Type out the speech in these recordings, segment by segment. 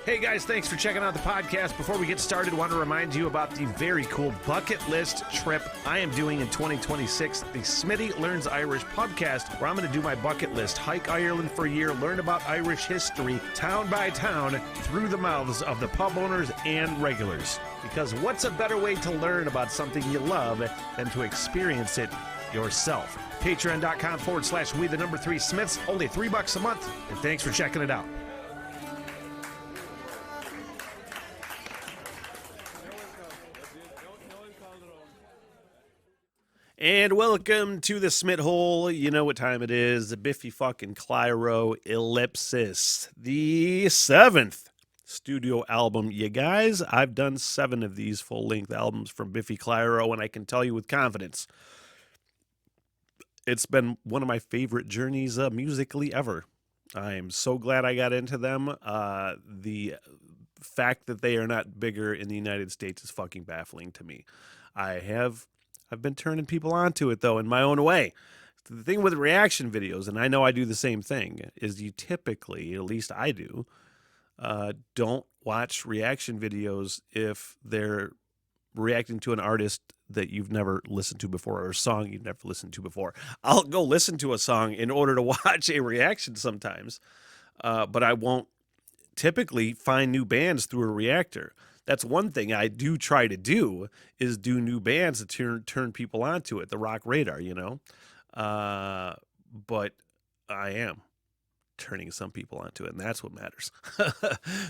Hey guys, thanks for checking out the podcast. Before we get started, I want to remind you about the very cool bucket list trip I am doing in 2026, the Smitty Learns Irish podcast, where I'm going to do my bucket list, hike Ireland for a year, learn about Irish history, town by town, through the mouths of the pub owners and regulars. Because what's a better way to learn about something you love than to experience it yourself? Patreon.com/we3smiths, only $3 a month, and thanks for checking it out. And welcome to the Smith Hole. You know what time it is. The Biffy fucking Clyro Ellipsis. The 7th studio album. You guys, I've done 7 of these full-length albums from Biffy Clyro, and I can tell you with confidence, it's been one of my favorite journeys musically ever. I am so glad I got into them. The fact that they are not bigger in the United States is fucking baffling to me. I've been turning people onto it, though, in my own way. The thing with reaction videos, and I know I do the same thing, is you typically, at least I do, don't watch reaction videos if they're reacting to an artist that you've never listened to before or a song you've never listened to before. I'll go listen to a song in order to watch a reaction sometimes, but I won't typically find new bands through a reactor. That's one thing I do try to do, is do new bands to turn people onto it, the rock radar, you know. But I am turning some people onto it, and that's what matters.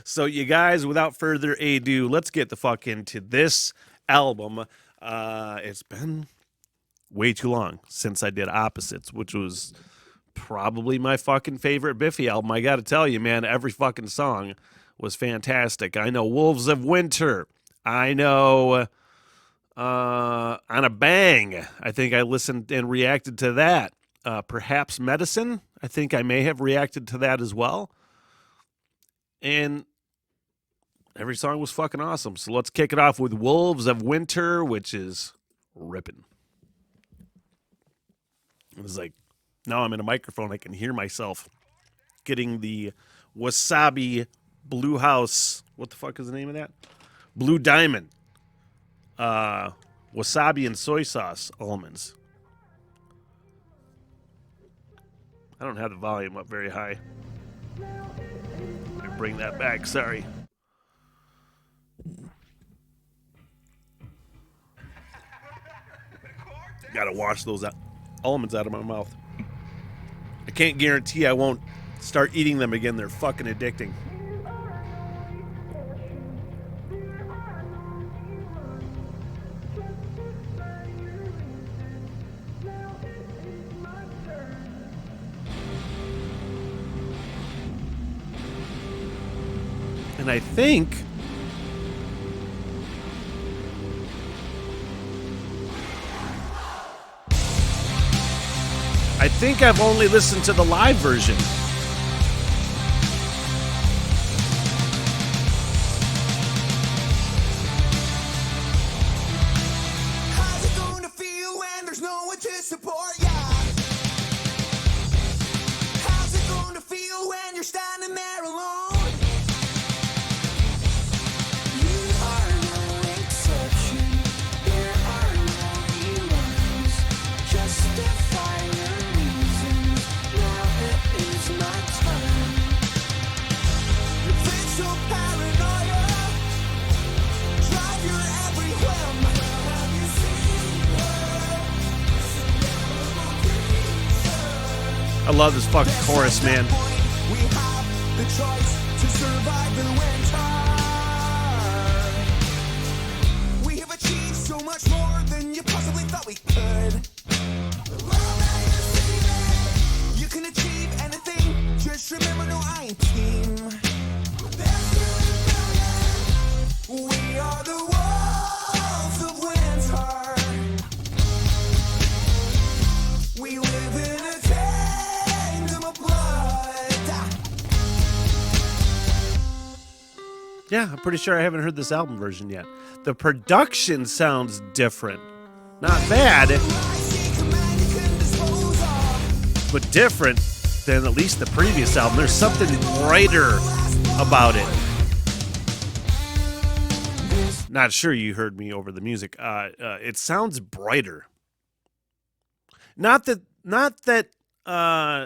So you guys, without further ado, let's get the fuck into this album. It's been way too long since I did Opposites, which was probably my fucking favorite Biffy album. I got to tell you, man, every fucking song was fantastic. I know Wolves of Winter. I know On a Bang. I think I listened and reacted to that. Perhaps Medicine. I think I may have reacted to that as well. And every song was fucking awesome. So let's kick it off with Wolves of Winter, which is ripping. It was like, now I'm in a microphone, I can hear myself getting the Wasabi Blue House, what the fuck is the name of that? Blue Diamond. Wasabi and soy sauce almonds. I don't have the volume up very high. Let me bring that back, sorry. Gotta wash those almonds out of my mouth. I can't guarantee I won't start eating them again. They're fucking addicting. And I think I've only listened to the live version. How's it going to feel when there's no one to support ya? How's it going to feel when you're standing there alone? I love this fucking chorus, man. We have the choice to survive the winter. We have achieved so much more than you possibly thought we could. You can achieve anything, just remember, no, I ain't team. We are the wolves of winter. We live in a kingdom of blood. Yeah, I'm pretty sure I haven't heard this album version yet. The production sounds different. Not bad, but different than at least the previous album. There's something brighter about it. Not sure you heard me over the music. It sounds brighter. Not that the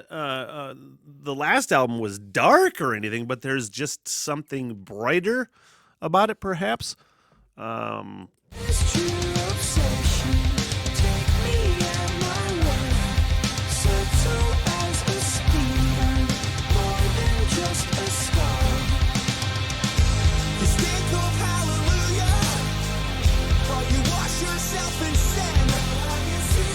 last album was dark or anything, but there's just something brighter about it, perhaps. It's true obsession. Take me at my word. Subtle as a steamer, more than just a star. The stink of hallelujah, while you wash yourself in sin. I can see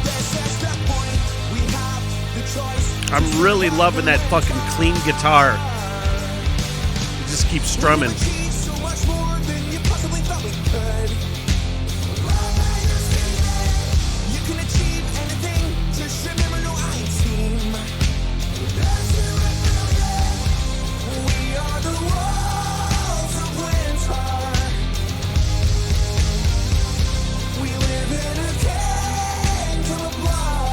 this is the point. We have the choice. I'm really loving that fucking clean guitar. It just keeps strumming. Achieve so much more than you possibly thought we could. You can achieve anything. Just remember, no, I ain't team. We are the walls of winter. We live in a kingdom of blood.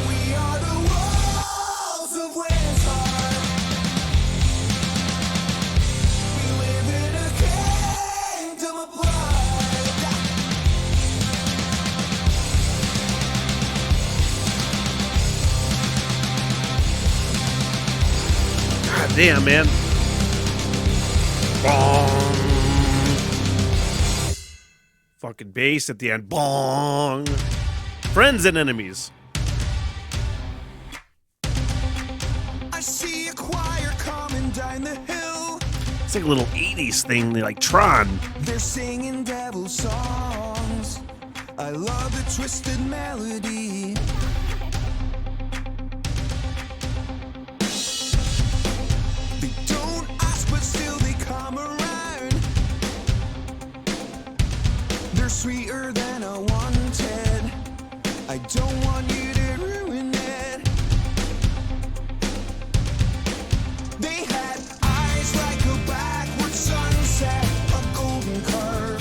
We are the walls of winter. We live in a kingdom of blood. God damn, man. Bong. Fucking bass at the end. Bong. Friends and enemies. I see a choir coming down the hill. It's like a little 80s thing, like Tron. They're singing devil songs. I love the twisted melody. They don't ask, but still they come around. They're sweeter than I wanted. I don't want you to ruin it. They had eyes like a backward sunset, a golden curve.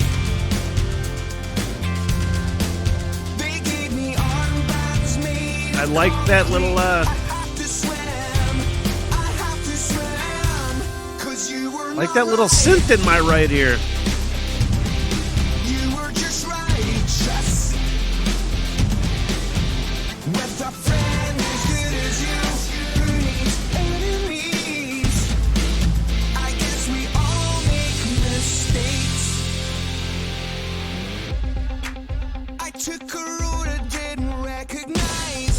They gave me armbands made I like that little, I have to swim. I have to swim. 'Cause you were like not that little synth in my right ear. You were just righteous. With a friend as good as you, who needs enemies? I guess we all make mistakes. I took a road I didn't recognize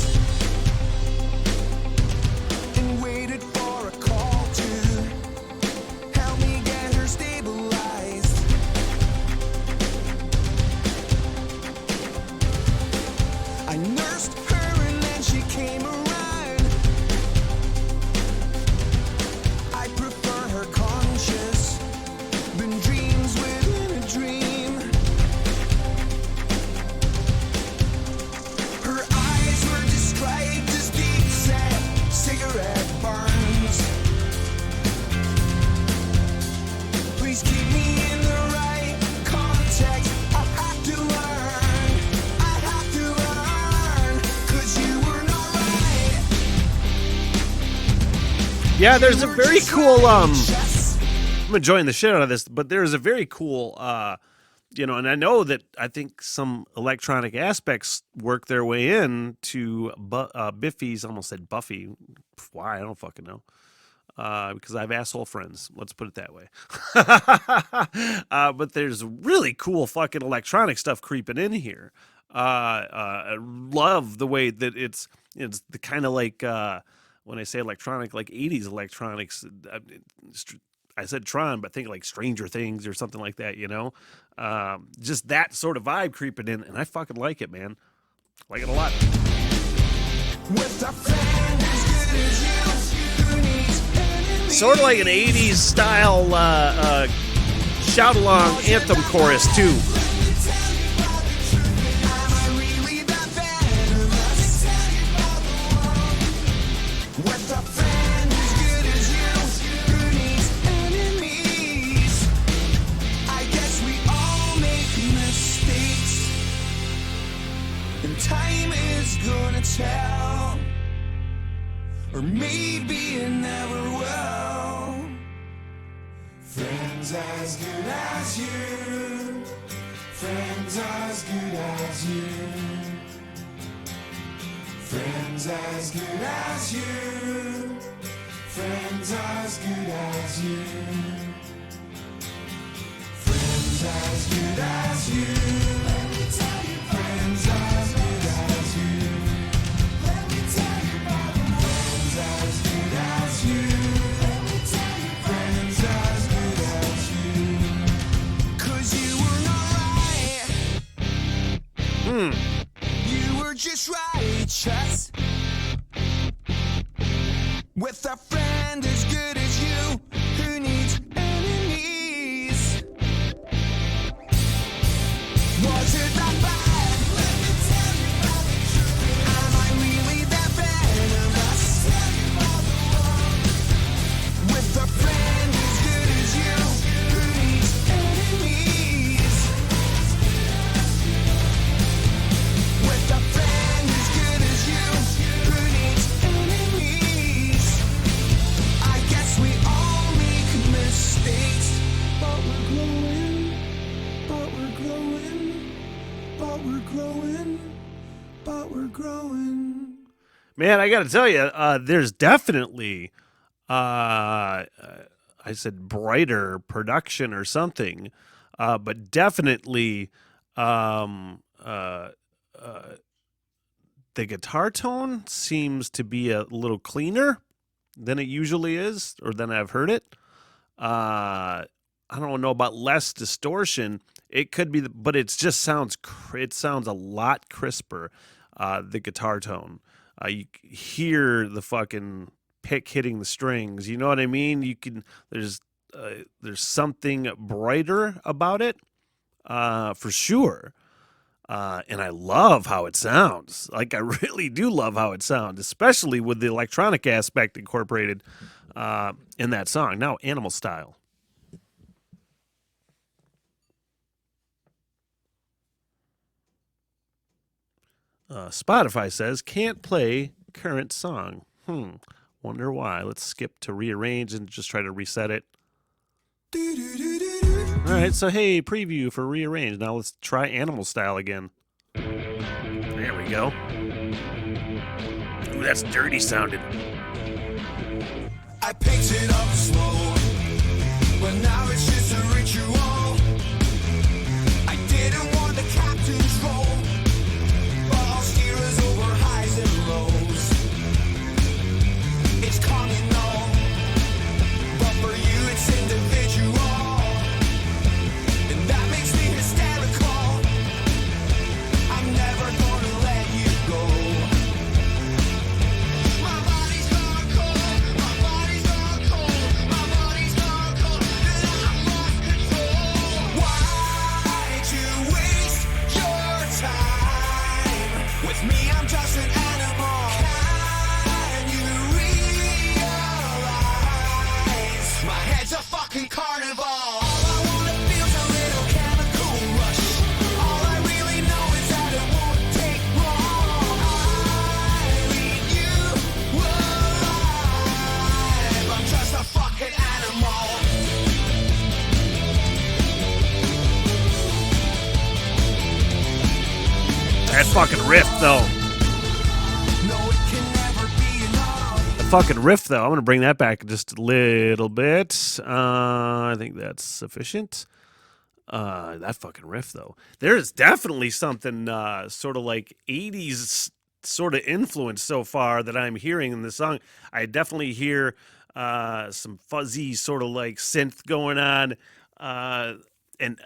and waited for a call to help me get her stabilized. I nursed her and then she came around. I prefer her conscious than dreams within a dream. Her eyes were described as deep set cigarette burns. Please keep me in the right context. I have to learn. I have to learn. 'Cause you were not right. Yeah, there's a You were very just cool, righteous. I'm enjoying the shit out of this, but there's a very cool, and I know that I think some electronic aspects work their way in to Biffy's, almost said Buffy. Why? I don't fucking know. Because I have asshole friends. Let's put it that way. But there's really cool fucking electronic stuff creeping in here. I love the way that it's the kind of like when I say electronic, like 80s electronics. I said Tron, but think like Stranger Things or something like that, you know? Just that sort of vibe creeping in, and I fucking like it, man. Like it a lot. With a friend as good as you, who needs enemies? Sort of like an 80s style shout along anthem chorus, too. Time is gonna tell, or maybe it never will. Friends as good as you, friends as good as you, friends as good as you, friends as good as you, friends as good as you. Let me tell you, friends as good. You were just righteous with a friend as good as you who needs enemies. Was it that bad? Let me tell you about the truth. Am I really that venomous? Tell you about the one with a friend as good as you who needs enemies. With a friend as good as you who needs enemies. I guess we all make mistakes, but we're growing, but we're growing, but we're growing, but we're growing. Man, I got to tell you, there's definitely, I said brighter production or something, but definitely the guitar tone seems to be a little cleaner than it usually is, or than I've heard it. I don't know about less distortion. It could be, but it just sounds. It sounds a lot crisper. The guitar tone. You hear the fucking pick hitting the strings. You know what I mean? You can. There's something brighter about it, for sure. And I love how it sounds. Like, I really do love how it sounds, especially with the electronic aspect incorporated in that song. Now, Animal Style. Spotify says, can't play current song. Wonder why. Let's skip to rearrange and just try to reset it. All right, so hey, preview for rearrange. Now let's try Animal Style again. There we go. Ooh, that's dirty sounding. I picked it up slow, but now it's just a ritual. I didn't want the captain's role, but I'll steer us over highs and lows. It's coming on, but for you it's individual, and that makes me hysterical. I'm never gonna let you go. My body's gone cold, my body's gone cold, my body's gone cold, and I've lost control. Why'd you waste your time? With me I'm just an animal. Can you realize my head's a fucking carnival? All I wanna feel's a little chemical rush. All I really know is that it won't take long. I leave you alive. I'm just a fucking animal. That fucking riff, though. No, it can never be enough. The fucking riff, though. I'm going to bring that back just a little bit. I think that's sufficient. That fucking riff, though. There's definitely something sort of like 80s sort of influence so far that I'm hearing in the song. I definitely hear some fuzzy sort of like synth going on. And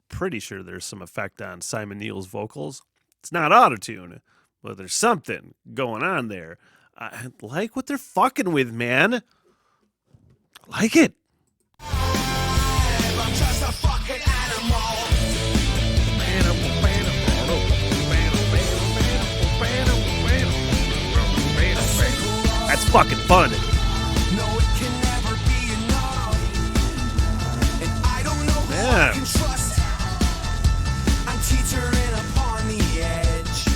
pretty sure there's some effect on Simon Neil's vocals. It's not autotune, but there's something going on there. I like what they're fucking with, man. Like it. I'm just a fucking animal. That's fucking fun. No, it can never be enough. And I don't know who I Yeah. can trust. I'm teetering upon the edge.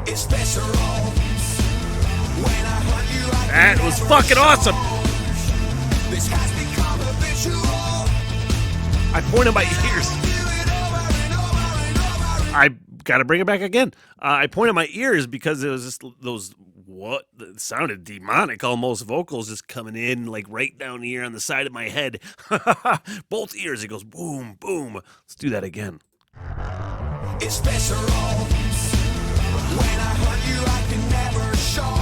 It's visceral. When I hunt you, I That can was never fucking show. awesome. This has become habitual. I pointed my ears. Do it over and over and over and I gotta bring it back again. I pointed my ears because it was just those it sounded demonic almost vocals just coming in like right down here on the side of my head. Both ears. It goes boom, boom. Let's do that again. It's visceral. When I hunt you, I can never show.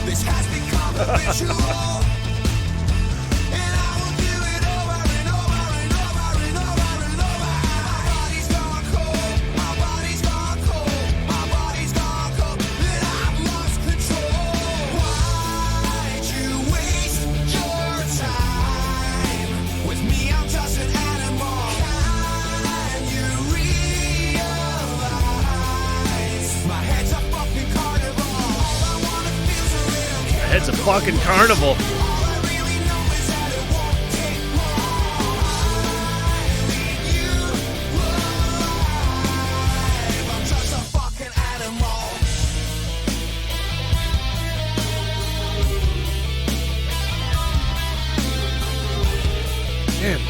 This has become habitual. And I will do it over and over and over and over and over. My body's gone cold. My body's gone cold. My body's gone cold. And I've lost control. Why'd you waste your time with me? I'm just an animal. Can you realize my head's a fucking carnival? All I wanna feel is a little The head's a fucking carnival. all I really know is that it won't take long. Leave you alive. I'm just a fucking animal. Man.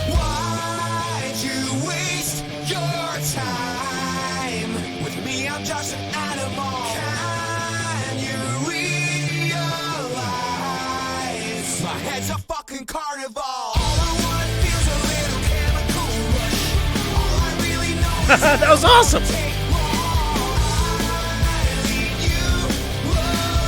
Why'd you waste your time with me? I'm just an animal. Can you realize my head's a fucking carnival? All I wanna feel is a little chemical rush. All I really know is That was awesome. take long.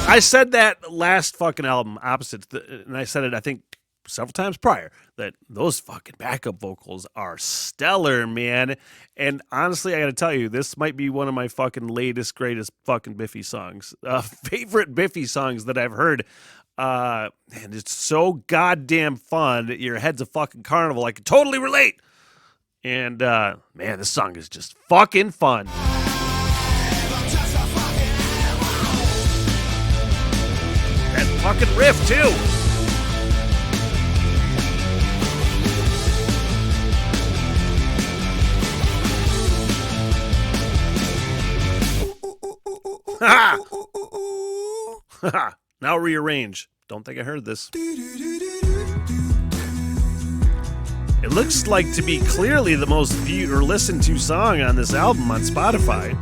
I said that last fucking album, Opposites, and I said it, I think, several times prior, that those fucking backup vocals are stellar, man. And honestly, I gotta tell you, this might be one of my fucking latest, greatest fucking Biffy songs. Favorite Biffy songs that I've heard. And it's so goddamn fun. Your head's a fucking carnival. I can totally relate. And, man, this song is just fucking fun. I'm just a fucking animal. That fucking riff, too. Ha! Ha! Now rearrange. Don't think I heard this. It looks like to be clearly the most viewed or listened to song on this album on Spotify.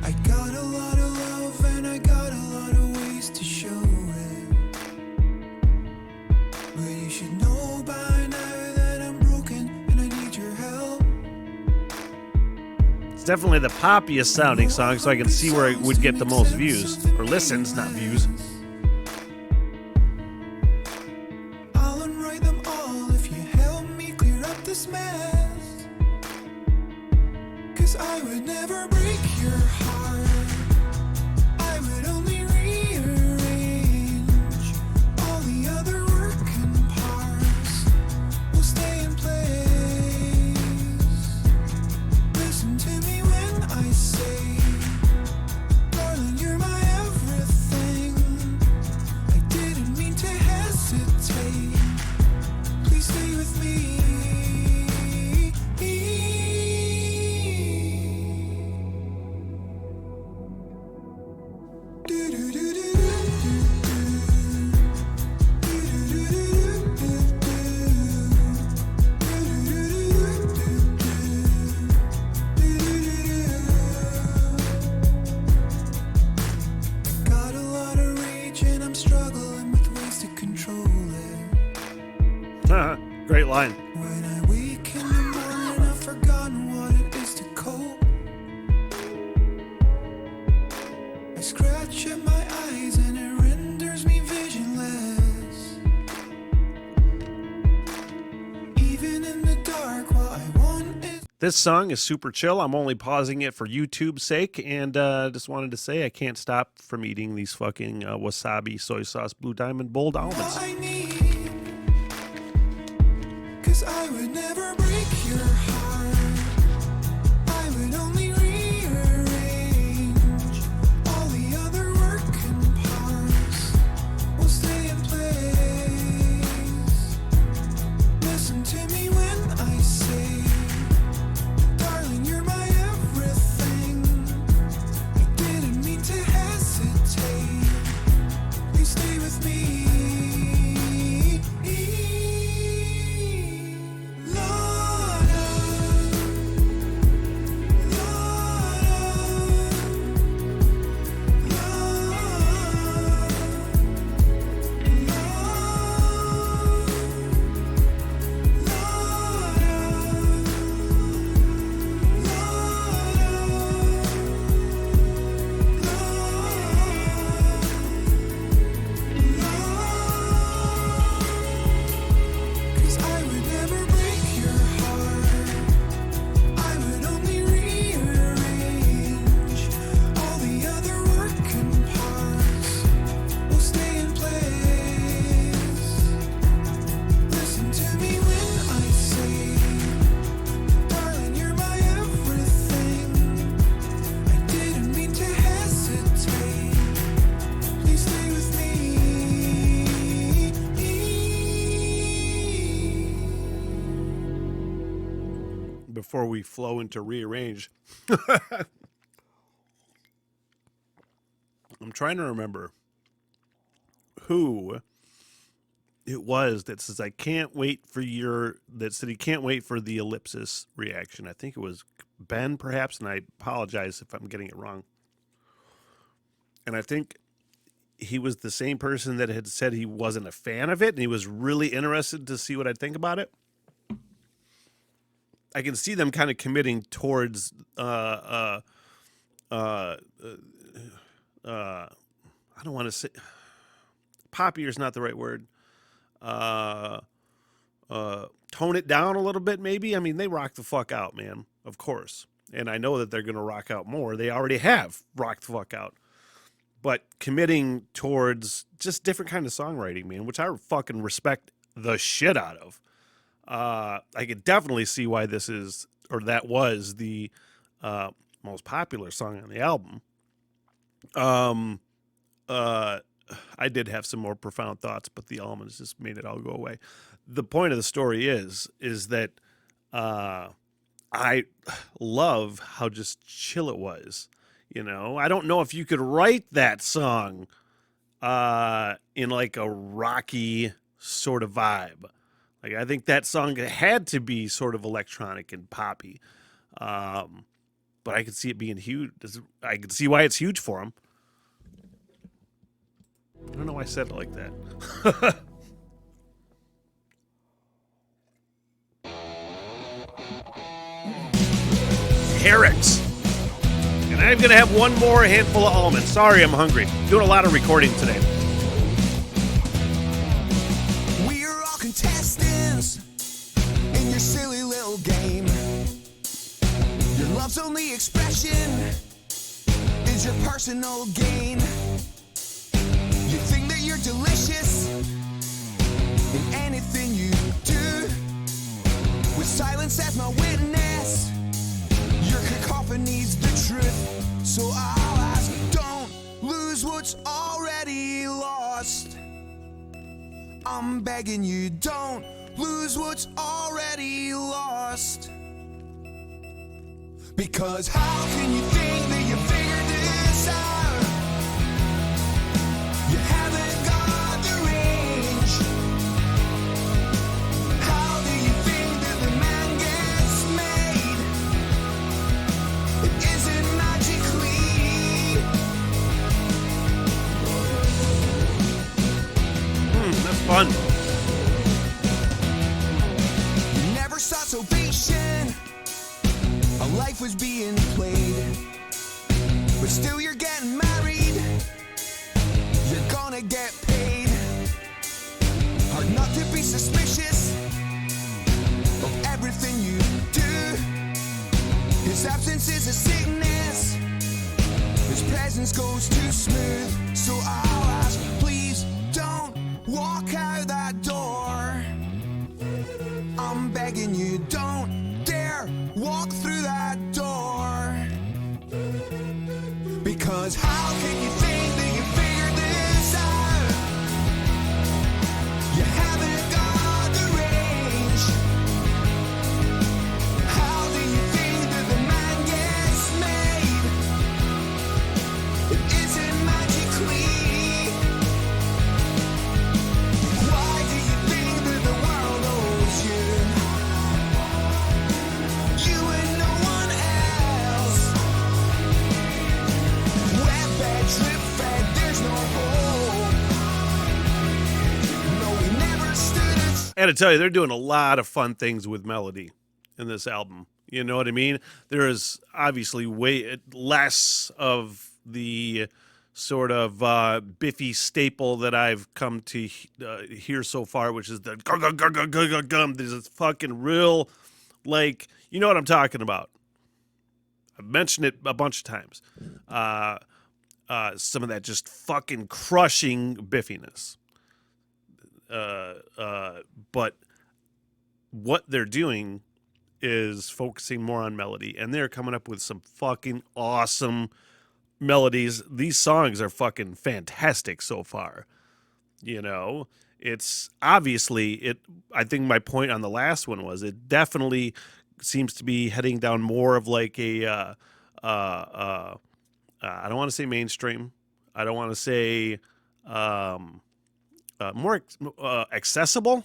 I got a lot of love and I got a lot of ways to show it. But you should know by now that I'm broken and I need your help. It's definitely the poppiest sounding song, so I can see where it would get the most views. Or listens, not views. I'll unwrite them all if you help me clear up this mess. 'Cause I would never break your heart. I would only rearrange all the other working parts. Will stay in place. Listen to me when I say, darling, you're my everything. I didn't mean to hesitate. Please stay with me. Got a lot of rage and I'm struggling with ways to control it. Great line. When I wake in the morning, I This song is super chill. I'm only pausing it for YouTube's sake, and just wanted to say I can't stop from eating these fucking wasabi, soy sauce, Blue Diamond, bold almonds. I need, 'cause I would never break your heart. I would only rearrange all the other working parts. Will stay in place. Listen to me when I say, darling, you're my everything. I didn't mean to hesitate. Please stay with me. Cause I would never break your heart. I would only rearrange all the other working parts. Will stay in place. Listen to me when I say, darling, you're my everything. I didn't mean to hesitate. Please stay with me. Before we flow into rearrange, I'm trying to remember who it was that says I can't wait for that said he can't wait for the ellipsis reaction. I think it was Ben, perhaps, and I apologize if I'm getting it wrong. And I think he was the same person that had said he wasn't a fan of it, and he was really interested to see what I'd think about it. I can see them kind of committing towards I don't want to say popular is not the right word. Tone it down a little bit, maybe. I mean, they rock the fuck out, man, of course. And I know that they're going to rock out more. They already have rocked the fuck out. But committing towards just different kind of songwriting, man, which I fucking respect the shit out of. I could definitely see why this is, or that was the most popular song on the album. I did have some more profound thoughts, but the almonds just made it all go away. The point of the story is that I love how just chill it was. You know, I don't know if you could write that song in like a rocky sort of vibe. Like, I think that song had to be sort of electronic and poppy. But I could see it being huge. I could see why it's huge for him. I don't know why I said it like that. Herricks. And I'm going to have one more handful of almonds. Sorry, I'm hungry. Doing a lot of recording today. We're all contestants in your silly little game. Your love's only expression is your personal gain. You think that you're delicious in anything you do, with silence as my witness. Your cacophony's the truth, so I'll ask, don't lose what's already lost. I'm begging you, don't lose what's already lost. Because how can you think that you figured this out? You haven't got the range. How do you think that the man gets made? It isn't magically. That's fun. You never sought salvation. A life was being played, but still you're getting married. You're gonna get paid. Hard not to be suspicious of everything you do. His absence is a sickness. His presence goes too smooth. So I'll ask, please don't walk out that door. I'm begging you, don't dare walk through that door. Because how can you think that you figured this out? You haven't got the range. How do you think that the man gets made? It isn't magically. Why do you think that the world owes you? You and no one else. Wet bed, drip fed, there's no hope. No, we never stood it. I gotta tell you, they're doing a lot of fun things with melody in this album. You know what I mean? There is obviously way less of the sort of Biffy staple that I've come to hear so far, which is the gum. There's this fucking real, like, you know what I'm talking about. I've mentioned it a bunch of times. Some of that just fucking crushing Biffiness. But what they're doing is focusing more on melody, and they're coming up with some fucking awesome melodies. These songs are fucking fantastic so far. You know, it's obviously it. I think my point on the last one was it definitely seems to be heading down more of like a I don't want to say mainstream. I don't want to say more accessible.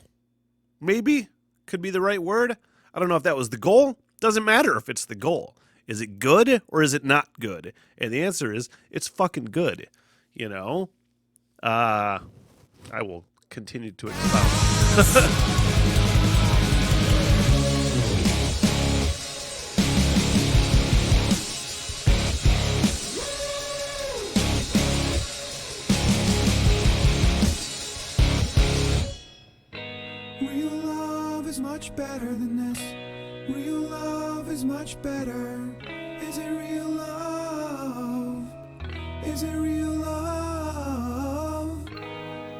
Maybe could be the right word. I don't know if that was the goal. Doesn't matter if it's the goal. Is it good or is it not good? And the answer is it's fucking good. You know, I will continue to expound. Real love is much better than this. Real love is much better. Is it real love? Is it real love?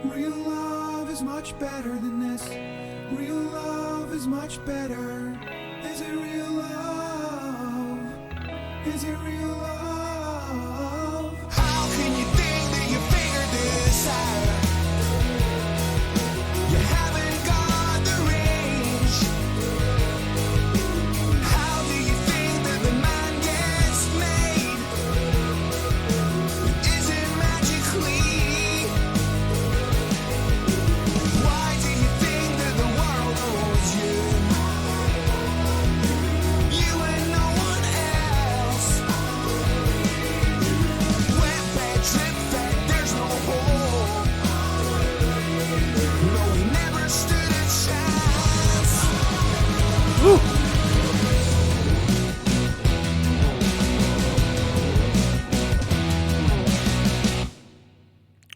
Real love is much better than this. Real love is much better. Is it real love? Is it real love? How can you think that you figured this out? You haven't got the range. How do you think that the man gets made? It isn't magically. Why do you think that the world owes you? You and no one else. Wet bed, drip fed, there's no hope. No, we never stood a chance. Woo.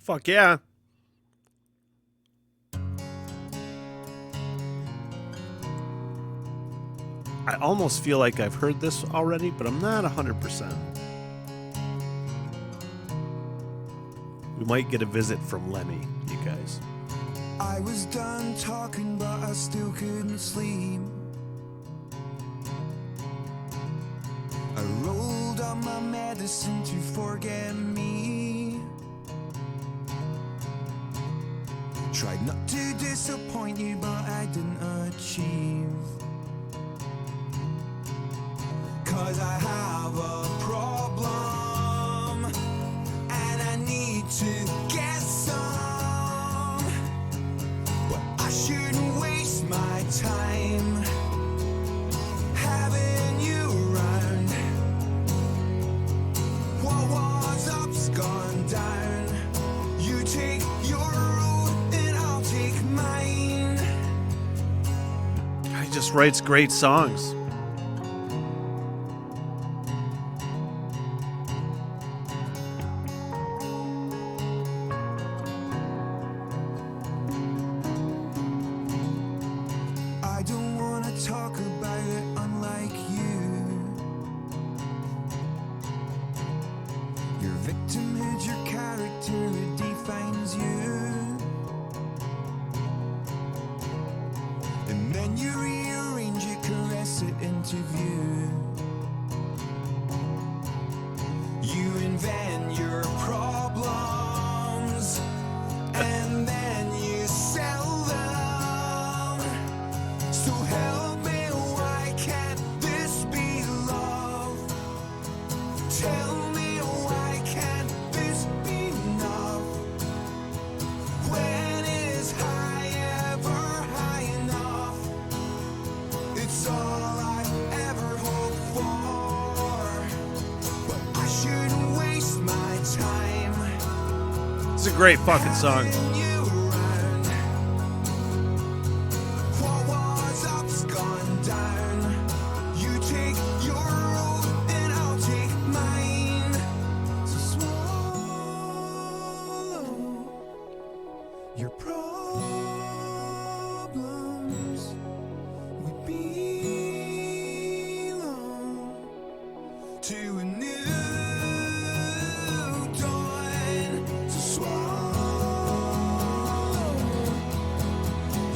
Fuck yeah. I almost feel like I've heard this already, but I'm not 100%. We might get a visit from Lenny, you guys. I was done talking, but I still couldn't sleep. I rolled on my medicine to forget me. Tried not to disappoint you, but I didn't achieve. 'Cause I have a problem, and I need to get some. But I shouldn't waste my time having you around. What was up's gone down. You take your road and I'll take mine. He just writes great songs. I don't wanna talk about it unlike you. Then you rearrange it, caress it into view. You invent your problems, and then you sell them. So help me, why can't this be love? Tell me, why can't this be enough? When is high ever high enough? It's all I ever hope for, but I shouldn't waste my time. It's a great fucking song. having you around. What was up's gone down. You take your road and I'll take mine. So swallow your problems. We belong to a new dawn. So swallow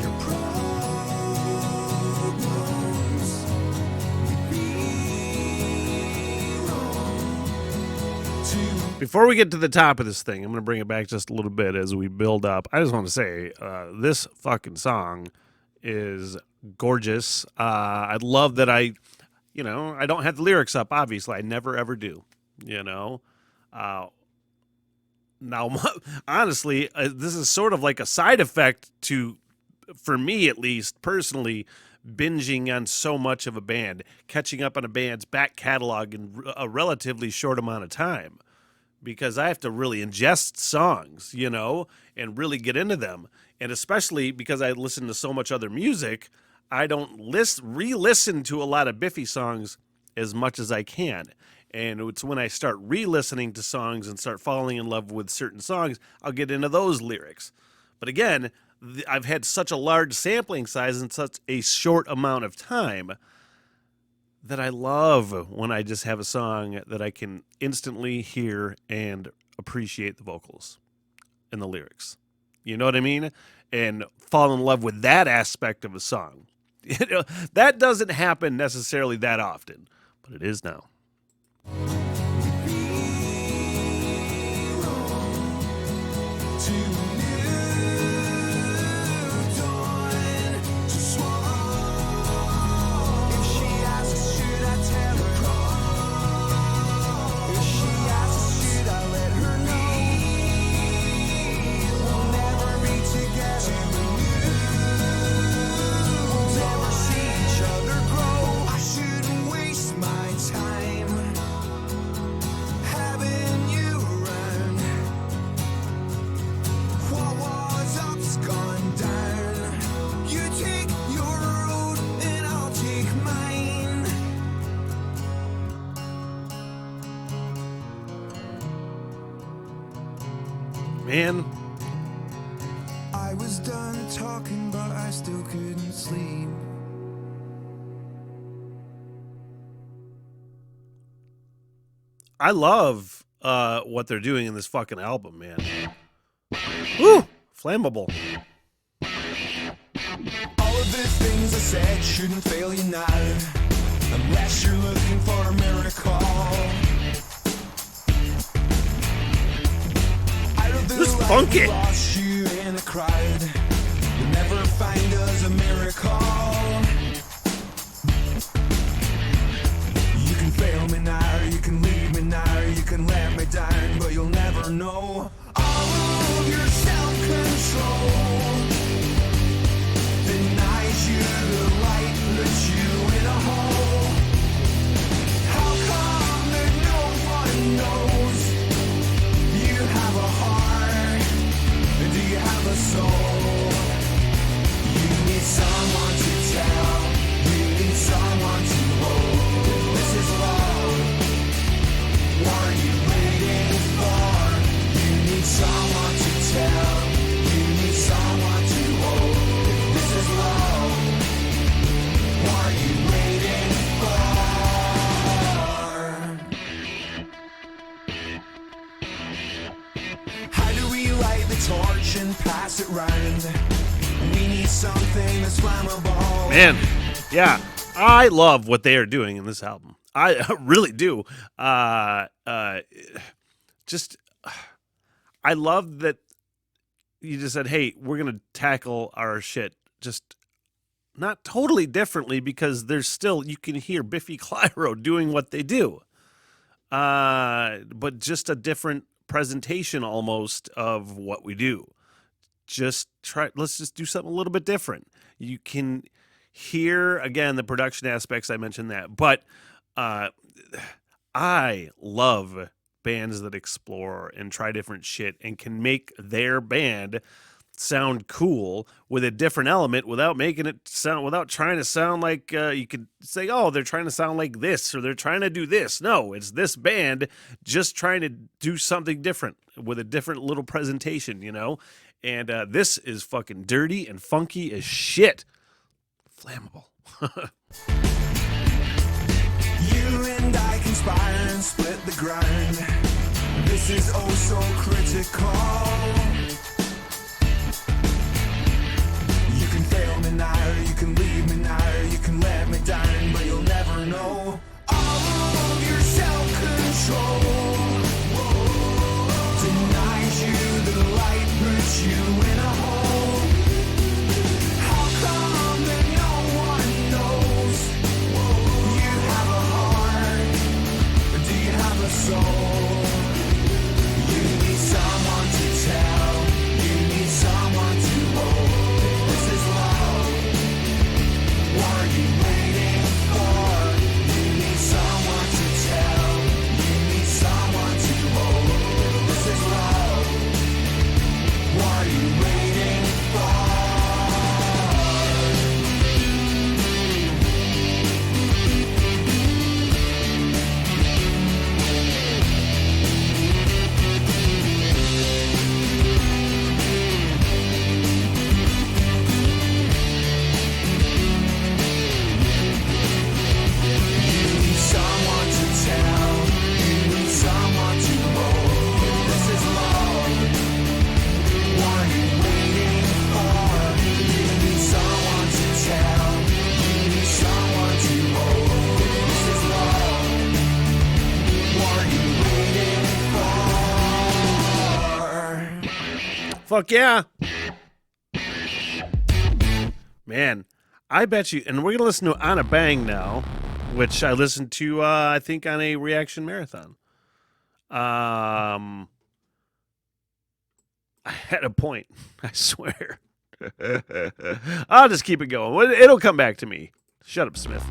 your problems. We belong to. Before we get to the top of this thing, I'm going to bring it back just a little bit as we build up. I just want to say this fucking song is gorgeous. I love that I don't have the lyrics up, obviously. I never, ever do, Now, honestly, this is sort of like a side effect to, for me at least, personally, binging on so much of a band, catching up on a band's back catalog in a relatively short amount of time. Because I have to really ingest songs, and really get into them. And especially because I listen to so much other music, I don't re-listen to a lot of Biffy songs as much as I can. And it's when I start re-listening to songs and start falling in love with certain songs, I'll get into those lyrics. But again, I've had such a large sampling size in such a short amount of time that I love when I just have a song that I can instantly hear and appreciate the vocals and the lyrics. You know what I mean? And fall in love with that aspect of a song. That doesn't happen necessarily that often, but it is now. Man, I was done talking, but I still couldn't sleep. I love what they're doing in this fucking album, man. Woo! Flammable. All of the things I said shouldn't fail you now, unless you're looking for a miracle. Just funk it. Lost you in the crowd. You'll never find us a miracle. You can fail me now, you can leave me now, you can let me down, but you'll never know all of your self-control. Denies you the light, puts you in a hole. How come that no one knows you have a heart? Do you have a soul? You need someone Man, yeah, I love what they are doing in this album. I really do. Just, I love that you just said, "Hey, we're gonna tackle our shit just not totally differently because there's still you can hear Biffy Clyro doing what they do, but just a different presentation almost of what we do. Just try. Let's just do something a little bit different. You can hear again the production aspects. I mentioned that, but I love bands that explore and try different shit and can make their band sound cool with a different element without making it sound without trying to sound like you could say, oh, they're trying to sound like this or they're trying to do this. No, it's this band just trying to do something different with a different little presentation, you know. And this is fucking dirty and funky as shit. Flammable. You and I conspire and split the grind. This is oh so critical. You can fail me now, or you can leave me now, or you can let me down, but you'll never know all of your self-control. Denies you the light, puts you in a hole. How come that no one knows? You have a heart, do you have a soul? You need someone to tell, you need someone to hold. This is love, what are you waiting for? You need someone to tell, you need someone to hold. This is love, what are you waiting for? You need someone to tell, you need someone to hold. This is love, what are you waiting for? You need someone to tell, you need someone to hold. This is love, what are you waiting for? Fuck yeah. Man, I bet you, and we're going to listen to On a Bang now, which I listened to, I think, on a reaction marathon. I had a point, I swear. I'll just keep it going. It'll come back to me. Shut up, Smith.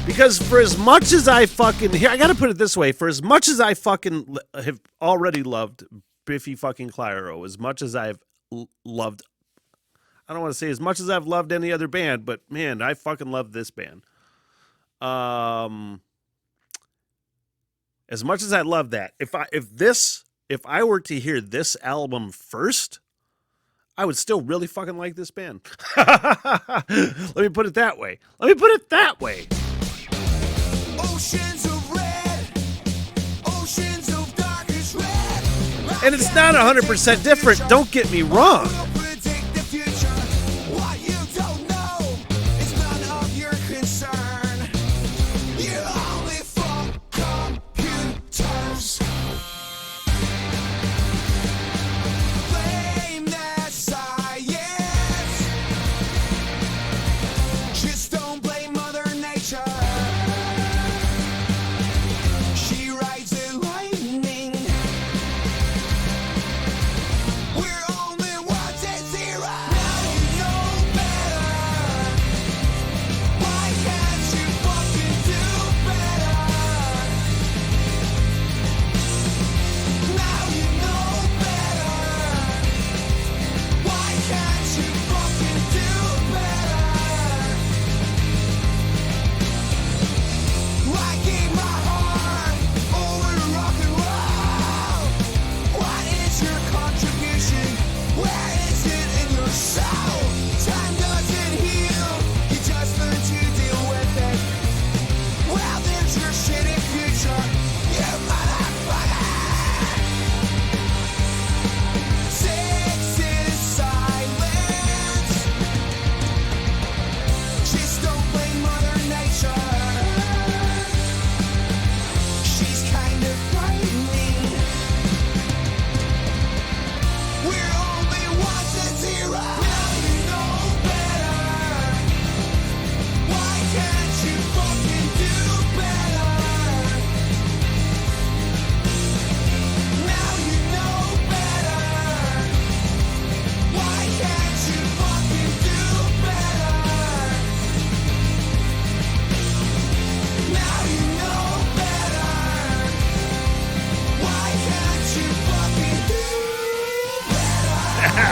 Because for as much as I fucking... Here, I gotta put it this way. For as much as I fucking have already loved Biffy fucking Clyro, as much as I've loved... I don't want to say as much as I've loved any other band, but man, I fucking love this band. As much as I love that, if I were to hear this album first, I would still really fucking like this band. Let me put it that way. Oceans of red, oceans of darkest red. And it's not 100% different, don't get me wrong. Will predict the future. What you don't know is none of your concern. You only fuck computers. Blame their science. Just don't blame Mother Nature. She rides the lightning. We're only wanting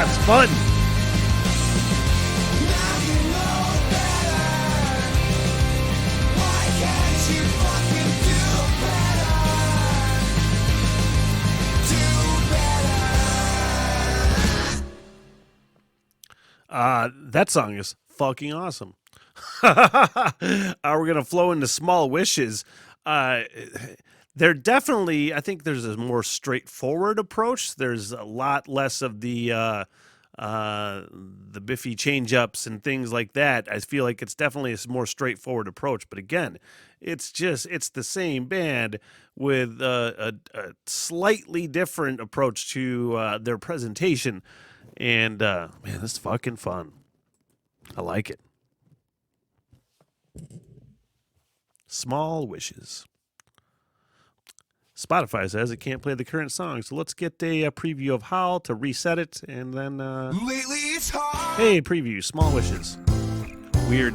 It's fun. Now you know better. Why can't you fucking do better? Do better. That song is fucking awesome. We're gonna flow into Small Wishes. They're definitely, I think there's a more straightforward approach. There's a lot less of the Biffy change-ups and things like that. I feel like it's definitely a more straightforward approach. But again, it's the same band with a slightly different approach to their presentation. And man, this is fucking fun. I like it. Small Wishes. Spotify says it can't play the current song, so let's get a preview of how to reset it, and then Lately it's hard. hey, preview Small Wishes. Weird.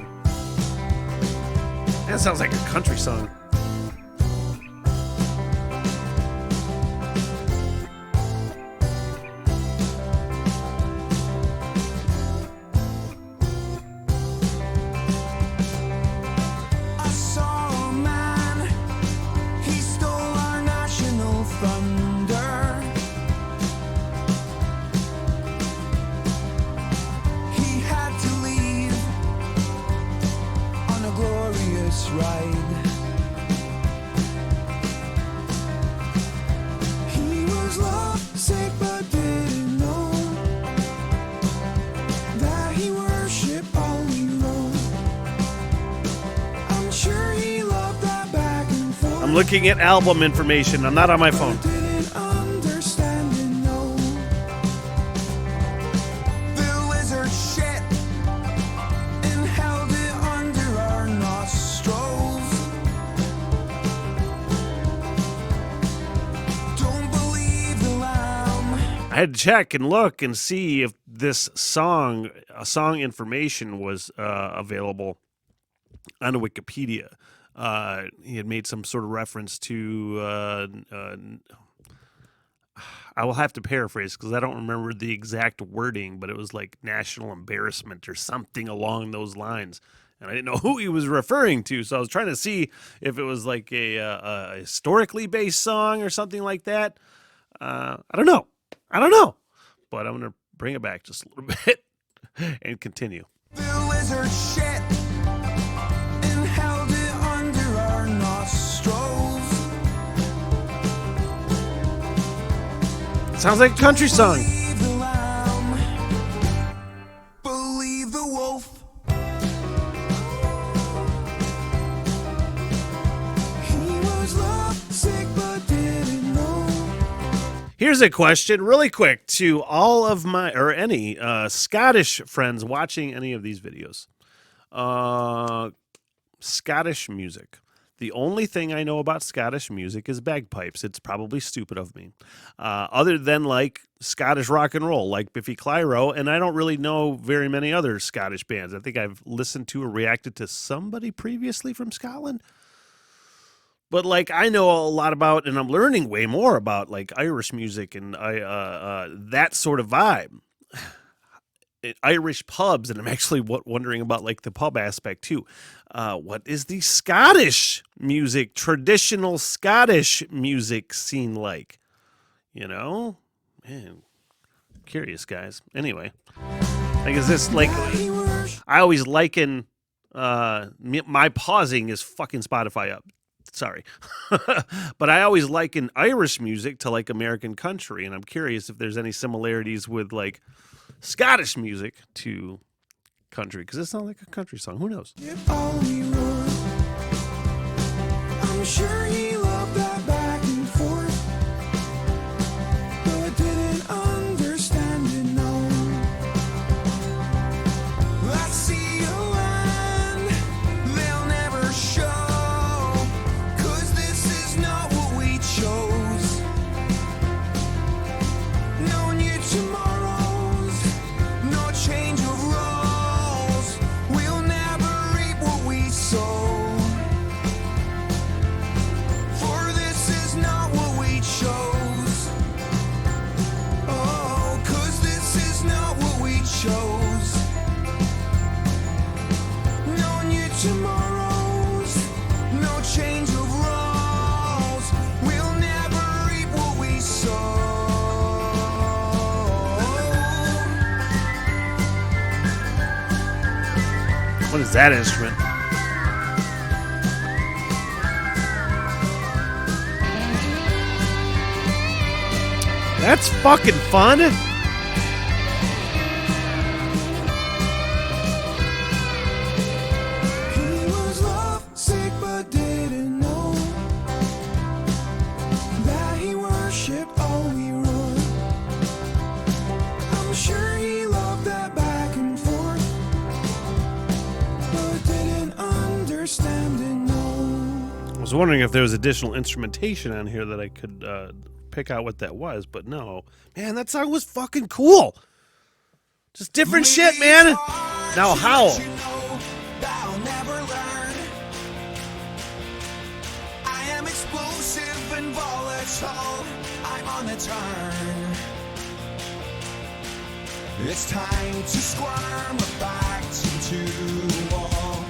That sounds like a country song. I saw a man. He stole our national thunder. He had to leave on a glorious ride. He was lovesick but didn't know that he worshiped all he wrote. I'm sure he loved that back and forth. I'm looking at album information. I'm not on my phone. Didn't understand it, no. The lizard shit and held it under our nostrils. Don't believe the lamb. I had to check and look and see if this song information was available on Wikipedia. He had made some sort of reference to. I will have to paraphrase because I don't remember the exact wording, but it was like national embarrassment or something along those lines. And I didn't know who he was referring to, so I was trying to see if it was like a historically based song or something like that. I don't know, but I'm gonna bring it back just a little bit and continue. The lizard shit and held it under our nostrils. Sounds like a country song. Believe the lamb, believe the wolf. He was lovesick but didn't know. Here's a question really quick to all of my, or any Scottish friends watching any of these videos. Scottish music. The only thing I know about Scottish music is bagpipes. It's probably stupid of me. Other than like Scottish rock and roll, like Biffy Clyro, and I don't really know very many other Scottish bands. I think I've listened to or reacted to somebody previously from Scotland. But like I know a lot about, and I'm learning way more about like Irish music and that sort of vibe. Irish pubs, and I'm actually wondering about like the pub aspect too. What is the Scottish music, traditional Scottish music scene like? You know, man, curious guys. Anyway, like is this like? I always liken my pausing is fucking Spotify up. Sorry, but I always liken Irish music to like American country, and I'm curious if there's any similarities with like Scottish music to country, because it sounds like a country song. Who knows? All he wrote. I'm sure he loved that back and forth, but didn't understand it, no. I see a land they'll never show, 'cause this is not what we chose. No new tomorrows, no change of roles. We'll never reap what we sow. What is that instrument? That's fucking fun. He was lovesick but didn't know that he worshipped all we wrote. I'm sure he loved that back and forth, but didn't understand it, no. I was wondering if there was additional instrumentation on here that I could pick out what that was, but no. Man, that song was fucking cool. Just different shit, man. Now howl. I'll never learn. I am explosive and volatile. I'm on the turn. It's time to squirm back into the wall.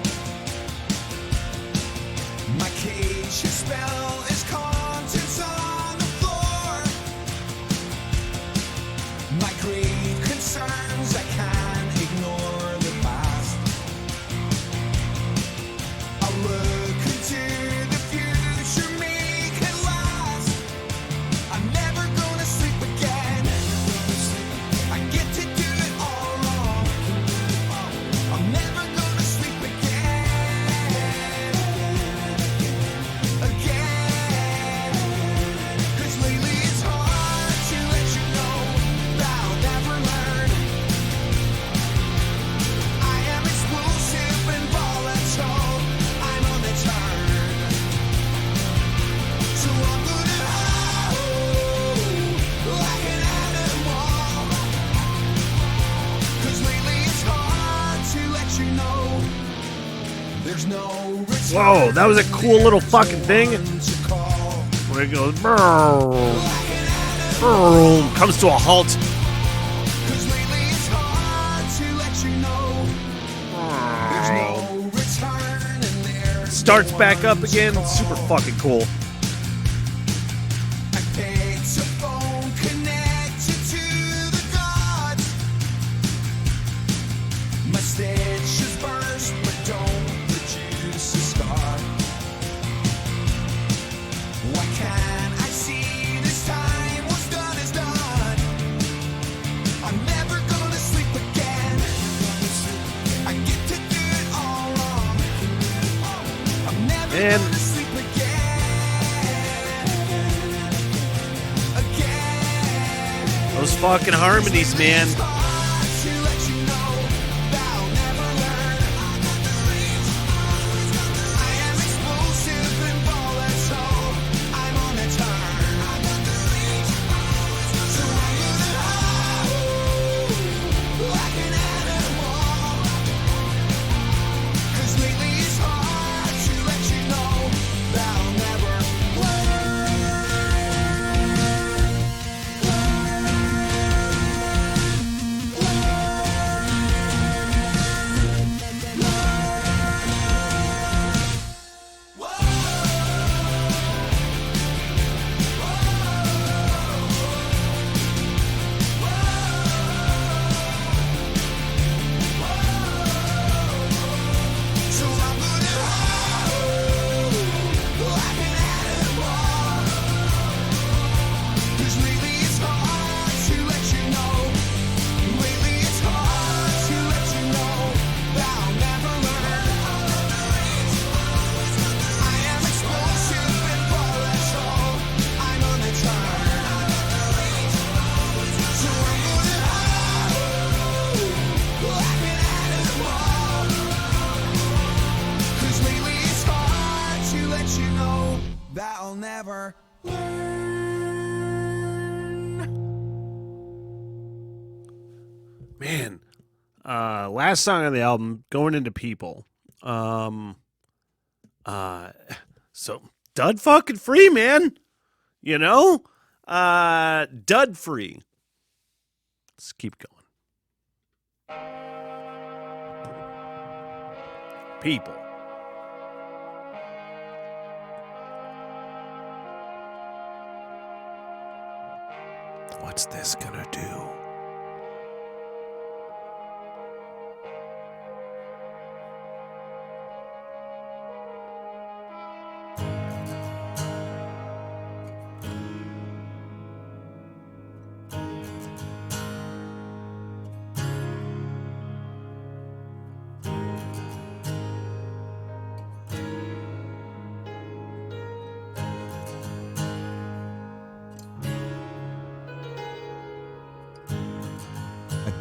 My cage spell is contents on the floor. My grave concerns, I can't ignore the past. I'll look into the future, make it last. I'm never gonna sleep again. I get to do it all wrong. I'm never gonna sleep again. Again. 'Cause lately it's hard to let you know that I'll never learn. I am explosive and volatile. I'm on the turn. So I'm gonna howl like an animal. 'Cause lately it's hard to let you know there's no return. Whoa, that was a cool little fucking thing. To call. Where it goes, boom, boom, comes to a halt. 'Cause lately it's hard to let you know there's no return and there's Starts back up again. Super fucking cool. I picked a phone connected to the gods. My stitches burst but don't produce a scar. Why can't I see this time? What's done is done. I'm never gonna sleep again. I get to do it all wrong. I'm never Man. gonna sleep again. Again. Those fucking harmonies, man. It's hard to let you know that I'll never learn. I am explosive and volatile. I'm on the turn. So I'm gonna howl like an animal. 'Cause lately it's hard to let you know that I'll never So I'm gonna howl like an animal. 'Cause lately it's hard to let you know. Lately it's hard to let you know that I'll never learn. I am explosive and volatile. I'm on the turn. So I'm gonna howl like an animal. 'Cause lately it's hard to let you know that I'll never learn. Man, last song on the album, Going Into People. So dud fucking free, man. You know, dud free. Let's keep going. People. What's this gonna do?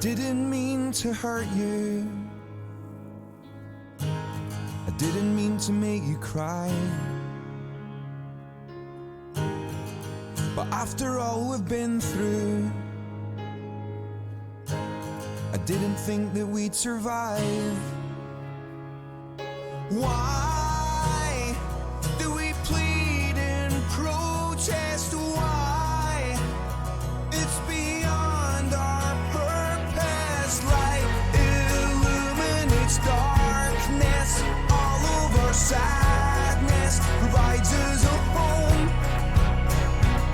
didn't mean to hurt you. I didn't mean to make you cry. But after all we've been through, I didn't think that we'd survive. Why do we plead and protest? Why? It's beyond our purpose. Light illuminates darkness. All of our sadness provides us a home.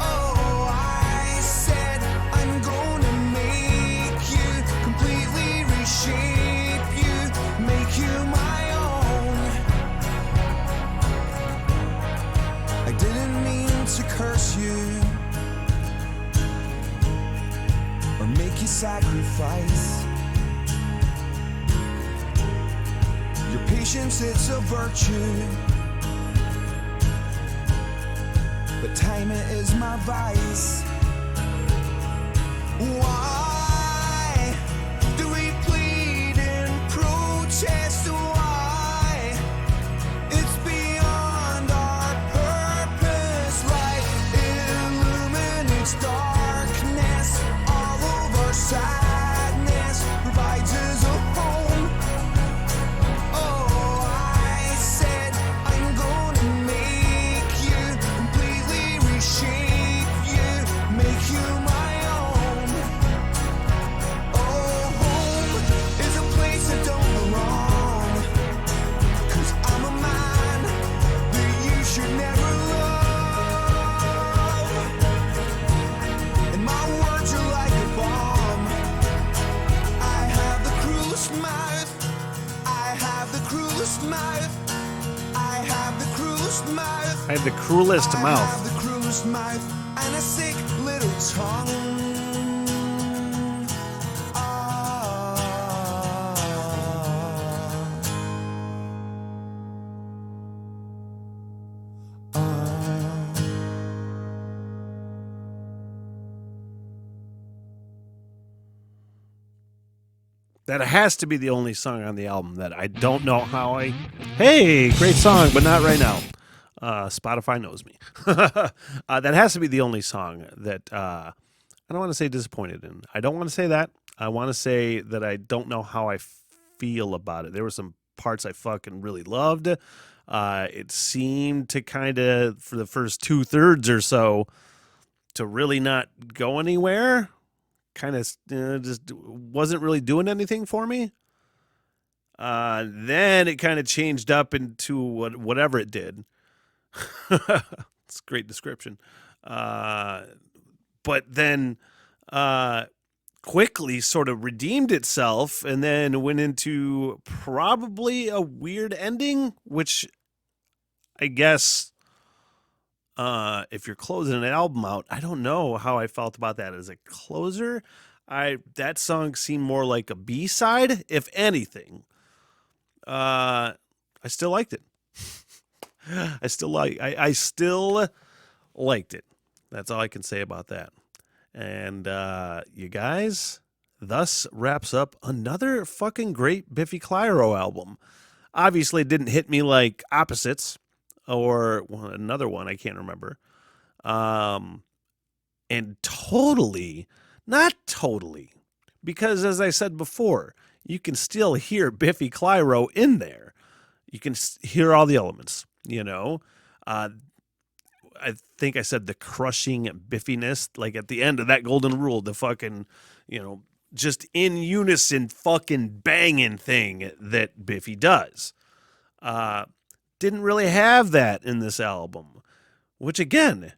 Oh, I said I'm gonna make you, completely reshape you, make you my own. I didn't mean to curse you or make you sacrifice. Your patience, it's a virtue, but time it is my vice. Why do we plead and protest? Why? It's beyond our purpose. Light illuminates darkness. All of our sadness provides us a home. Oh, I said I'm gonna make you, completely reshape you, make you my own. Oh, home is a place that don't belong. 'Cause I'm a man that you should never love. And my words are like a bomb. I have the cruelest mouth. I have the cruelest mouth. I have the cruelest mouth. I have the cruelest I mouth. have the cruelest mouth and a sick little tongue. That has to be the only song on the album that I don't know how I. Hey, great song, but not right now. Spotify knows me. That has to be the only song that I don't want to say disappointed in. I don't want to say that. I want to say that I don't know how I feel about it. There were some parts I fucking really loved. It seemed to kind of, for the first 2/3 or so, to really not go anywhere. Kind of just wasn't really doing anything for me. Then it kind of changed up into whatever it did. It's a great description. But then quickly sort of redeemed itself and then went into probably a weird ending, which I guess if you're closing an album out, I don't know how I felt about that as a closer. That song seemed more like a B-side, if anything. I still liked it. I still liked it. That's all I can say about that. And you guys, thus wraps up another fucking great Biffy Clyro album. Obviously, it didn't hit me like Opposites or another one, I can't remember. And not totally, because as I said before, you can still hear Biffy Clyro in there. You can hear all the elements, you know. I think I said the crushing Biffiness, like at the end of that golden rule, the fucking, you know, just in unison fucking banging thing that Biffy does. Didn't really have that in this album, which again,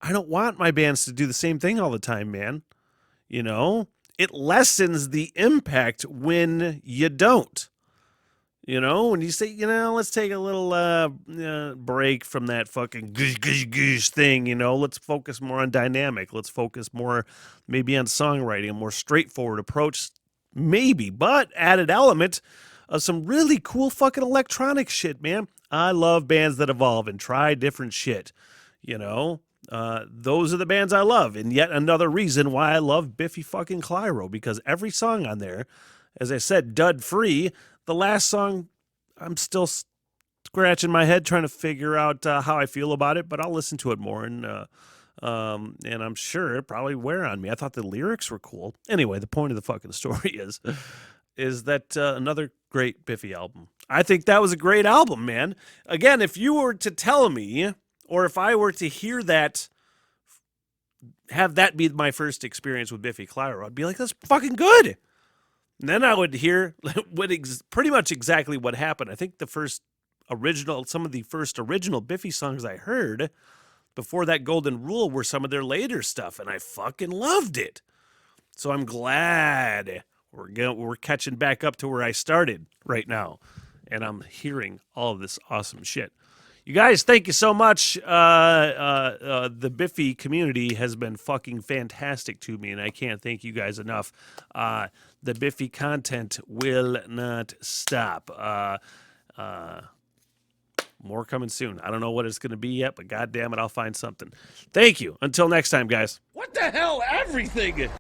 I don't want my bands to do the same thing all the time, man. You know, it lessens the impact when you don't. You know, when you say, you know, let's take a little break from that fucking goosh, goosh, goosh thing, you know, let's focus more on dynamic. Let's focus more maybe on songwriting, a more straightforward approach, maybe, but added element of some really cool fucking electronic shit, man. I love bands that evolve and try different shit, you know. Those are the bands I love, and yet another reason why I love Biffy fucking Clyro, because every song on there, as I said, dud free. The last song, I'm still scratching my head trying to figure out how I feel about it, but I'll listen to it more, and I'm sure it probably wear on me. I thought the lyrics were cool. Anyway, the point of the fucking story is that another great Biffy album. I think that was a great album, man. Again, if you were to tell me, or if I were to hear that, have that be my first experience with Biffy Clyro, I'd be like, that's fucking good. And then I would hear pretty much exactly what happened. I think some of the first original Biffy songs I heard before that Golden Rule were some of their later stuff, and I fucking loved it. So I'm glad we're catching back up to where I started right now, and I'm hearing all of this awesome shit. You guys, thank you so much. The Biffy community has been fucking fantastic to me, and I can't thank you guys enough. The Biffy content will not stop. More coming soon. I don't know what it's going to be yet, but goddamn it, I'll find something. Thank you. Until next time, guys. What the hell? Everything.